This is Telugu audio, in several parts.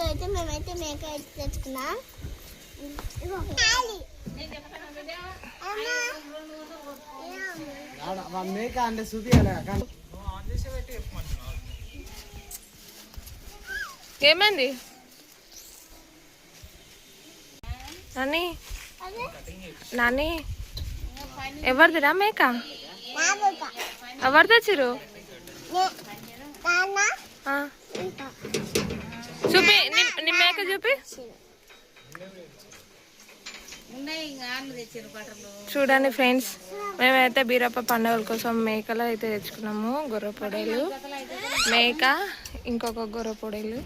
అయితే మేమైతే మేక తెచ్చుకున్నాం. మేక అంటే చూపియాలి. ఏమైంది నాని? నాని ఎవరిదిరా మేక? ఎవరు తెచ్చిరు? చూపి నీ మేక చూపి. చూడండి ఫ్రెండ్స్, మేమైతే బీరప్ప పండుగల కోసం మేకలు అయితే తెచ్చుకున్నాము. గొర్రె పొడేలు మేక, ఇంకొక గొర్రె పొడేలు.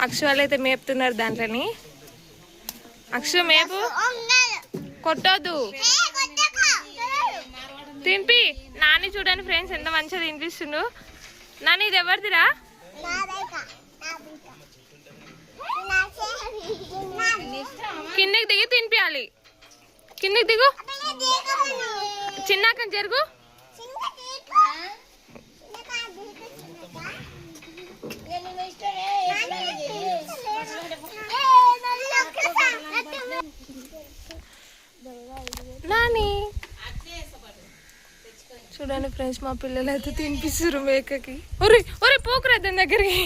అక్షరాలు అయితే మేపుతున్నారు దాంట్లోని. అక్ష మేపు, కొట్టొద్దు, తినిపి. నాని చూడండి ఫ్రెండ్స్ ఎంత మంచిగా తినిపిస్తుండు. నాని ఇది ఎవరిదిరా? కిందకి దిగి తినిపించాలి. కిందకి దిగు, చిన్నాకం జరుగు. నాని చూడండి ఫ్రెండ్స్, మా పిల్లలు అయితే తినిపిస్తారు మేకకి. ఒరే ఒరే పోకురా దాని దగ్గరికి,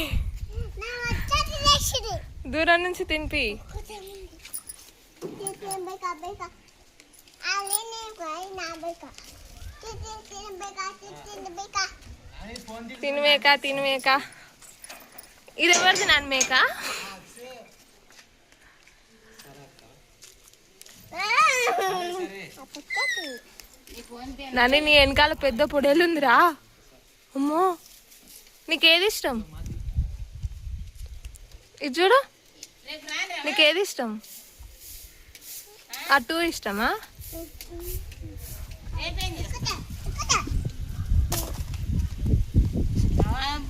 దూరం నుంచి తినిపి. తినమేక తినమేక. ఇది ఎవరిది నాన్న మేక? నాని నీ వెనకాల పెద్ద పొడేలు ఉందిరా. అమ్మో, నీకేది ఇష్టం? ఇది చూడు, నీకేది ఇష్టం? అటు ఇష్టమా?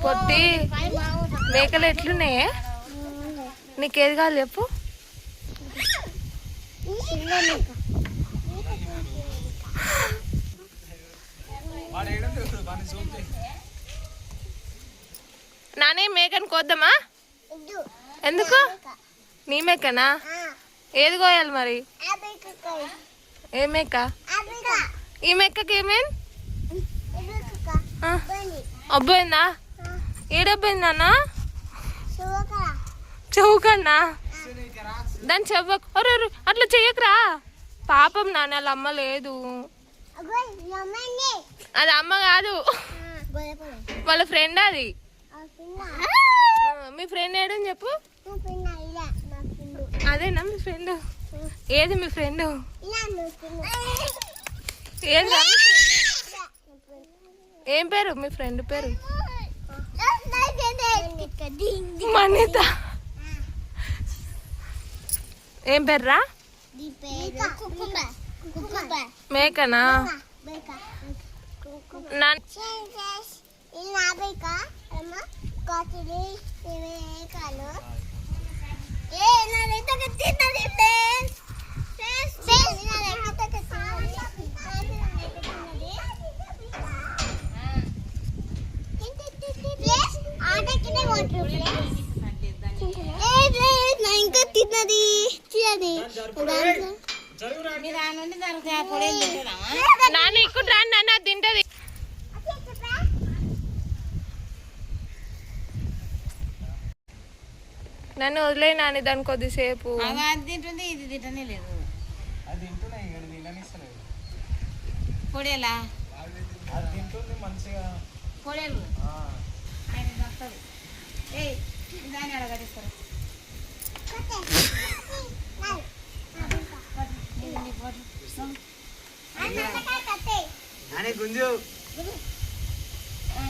పొట్టి మేకలు ఎట్లున్నాయే? నీకేది కావాలి చెప్పు. నానే మేకను కోద్దామా? ఎందుకు? నీ మేకనా? ఏది కోయాలి మరి? ఏ మేక? ఈ మేకకి ఏమైంది? అబ్బాయిందా? ఏడబ్బాయింది అన్న? చెవుకన్నా? దాని చెవ్వ. అట్లా చెయ్యకరా పాపం. నాన్న వాళ్ళ అమ్మ లేదు. అది అమ్మ కాదు, వాళ్ళ ఫ్రెండ్. అది మీ ఫ్రెండ్ ఏడని చెప్పు. అదేనా మీ ఫ్రెండ్? ఏది మీ ఫ్రెండ్? ఏం పేరు మీ ఫ్రెండ్ పేరు? మనిత. ఏం పేర్రా? మేకనా? ఇంకా తిన్నది నాన్న ఇక్కడ రాను నాన్న, తింటది. నన్ను వదిలే నాని దాని కొద్దిసేపు. తింటుంది, ఇది తింటనే లేదు. పొడేలా పొడేలు దాన్ని అడగడిస్తారు.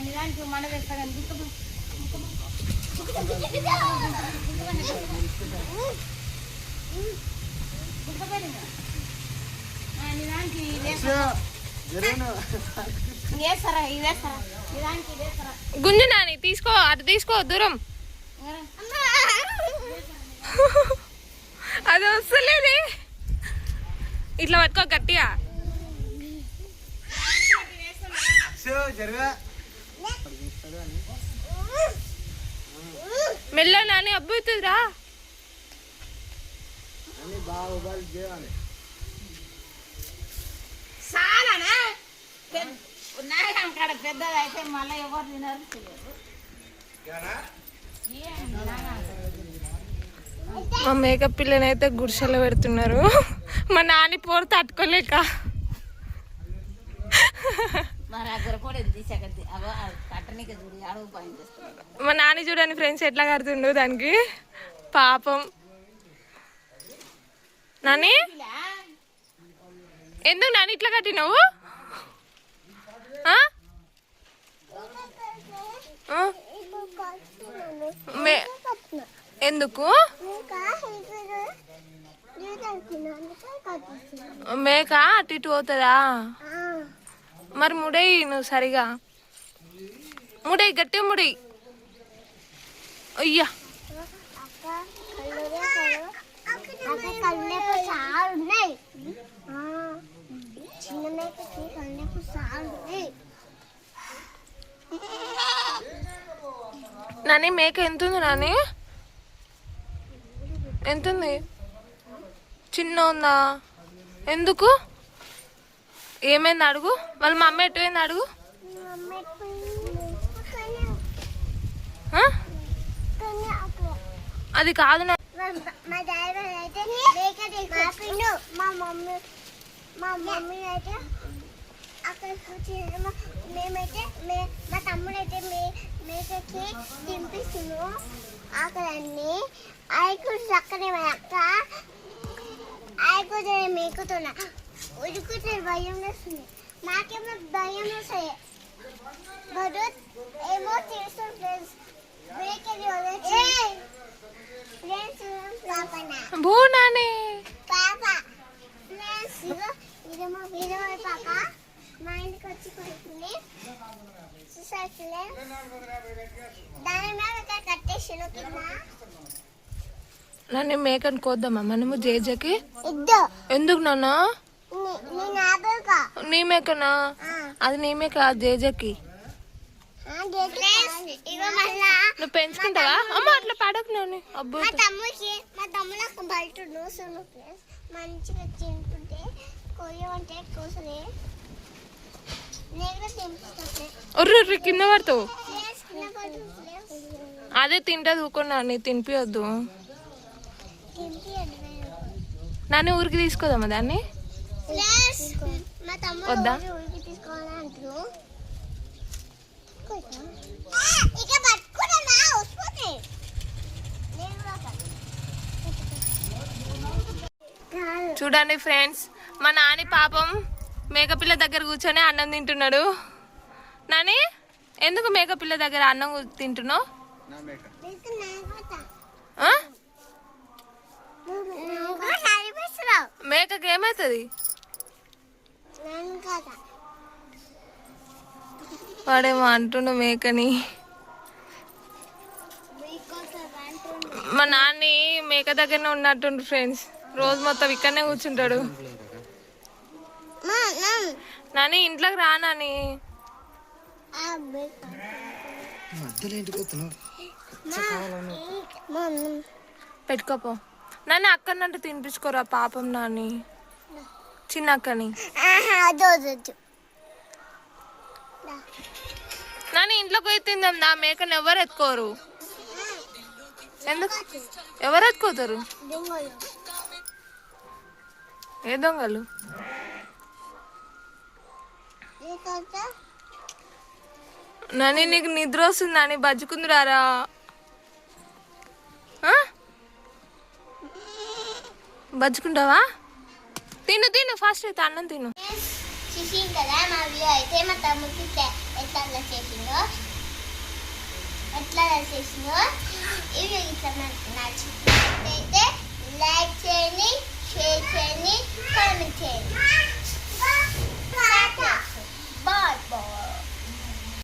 నిదానికి మన వేస్తాను. గుంజు నాని, తీసుకో, అటు తీసుకో, దూరం. అది వస్తలేదు. ఇట్లా పట్టుకో గట్టిగా. మెల్ల నాని అబ్బుతుందిరా. అని బాగా ఉబాలి చేయాలి. చాలానా నాయకం కాడ పెద్దది అయితే మళ్ళీ ఎవరు తినరు తెలియదు. మా మేకప్ పిల్లని అయితే గుడిసెలో పెడుతున్నారు. మా నాని పోరు తట్టుకోలేక మా దగ్గర కూడా తీసాకది అవో కట్టనికి చూడు అడుగు పని చేస్తున్నారు. మా నాని చూడండి ఫ్రెండ్స్ ఎట్లా కడుతుండో దానికి పాపం. నాని ఎందుకు నాని ఇట్లా కట్టినావు? ఎందుకు మేక అటు ఇటు పోతుందా? మరి ముడేయి నువ్వు సరిగా ముడేయి, గట్టిగా ముడేయి. అయ్యా నాని మేక ఎంతుంది నాని? ఎంతుంది? చిన్న ఉందా? ఎందుకు ఏమైంది అడుగు. వాళ్ళ మా అమ్మ ఎటు పోయింది అడుగు. అది కాదు మా డాడీ అయితే మా మమ్మీ అయితే అక్కడ కూర్చుని మేమైతే మా తమ్ముడు అయితే మేకకి తినిపిస్తున్నాం ఆకలన్నీ. ఆయకూరు అక్కడే అక్క ఆయకూరు మేకుతున్నా ఉడుకుతే భయం వేస్తుంది. నాకేమో భయం వేస్తాయి. భరత్ ఏమో చేస్తాం ఫ్రెండ్స్. భూ నాని పాప ఫ్రెండ్స్ ఇదేమో వీరవారి పాప మా ఇంటికి వచ్చి కొడుతుంది. చూసారులే దాని మీద కట్టేసాను కింద. నన్ను మేకని కోద్దామా మనము జేజకి? ఇద్దు ఎందుకు నాన్న? నేను ఆబేకా నీ మేకనా? అది నీ మేక జేజకి. నువ్వు పెంచుకుంటావా? అమ్మ అట్లా పడకు నాని. అబ్బో మా తమ్ముడు బయట నూసును మంచిగా తింటుంటే కొయ్యమంటే కోసలే నేను తింటుంటే ఒర్రు కింద పడతావు. అదే తింటది ఊకున్నా నీ తినిపియొద్దు. నాన్న ఊరికి తీసుకోదామా దాన్ని? మా తమ్ముడు వద్దా? ఊరికి తీసుకోవాలంటారు. చూడండి ఫ్రెండ్స్, మా నాని పాపం మేకపిల్ల దగ్గర కూర్చొని అన్నం తింటున్నాడు. నాని ఎందుకు మేకపిల్ల దగ్గర అన్నం తింటున్నావు? మేకకి ఏమవుతుంది? వాడేమో అంటుండు మేకని. మా నాన్ని మేక దగ్గరనే ఉన్నట్టుండు ఫ్రెండ్స్. రోజు మొత్తం ఇక్కడనే కూర్చుంటాడు. నాని ఇంట్లోకి రా నాని. పెట్టుకోపో నాని. అక్కనంటే తినిపించుకోరా పాపం నాని, చిన్న అక్కని. నాని ఇంట్లోకి పోయి తిందాం దా. మేకని ఎవరు ఎత్తుకోరు. ఎందుకు ఎవరు ఎత్తుకోతారు? ఏ దొంగలు? నాని నీకు నిద్ర వస్తుంది నాని, బజ్జుకుంది రారా. బజ్జుకుంటావా? తిను తిను ఫాస్ట్ అయితే అన్నం తిను. చూసింది కదా మా వీడియో అయితే మా తమ్ముడికి ఎట్లా చేసిందో ఇవి ఇట్లా నచ్చింది.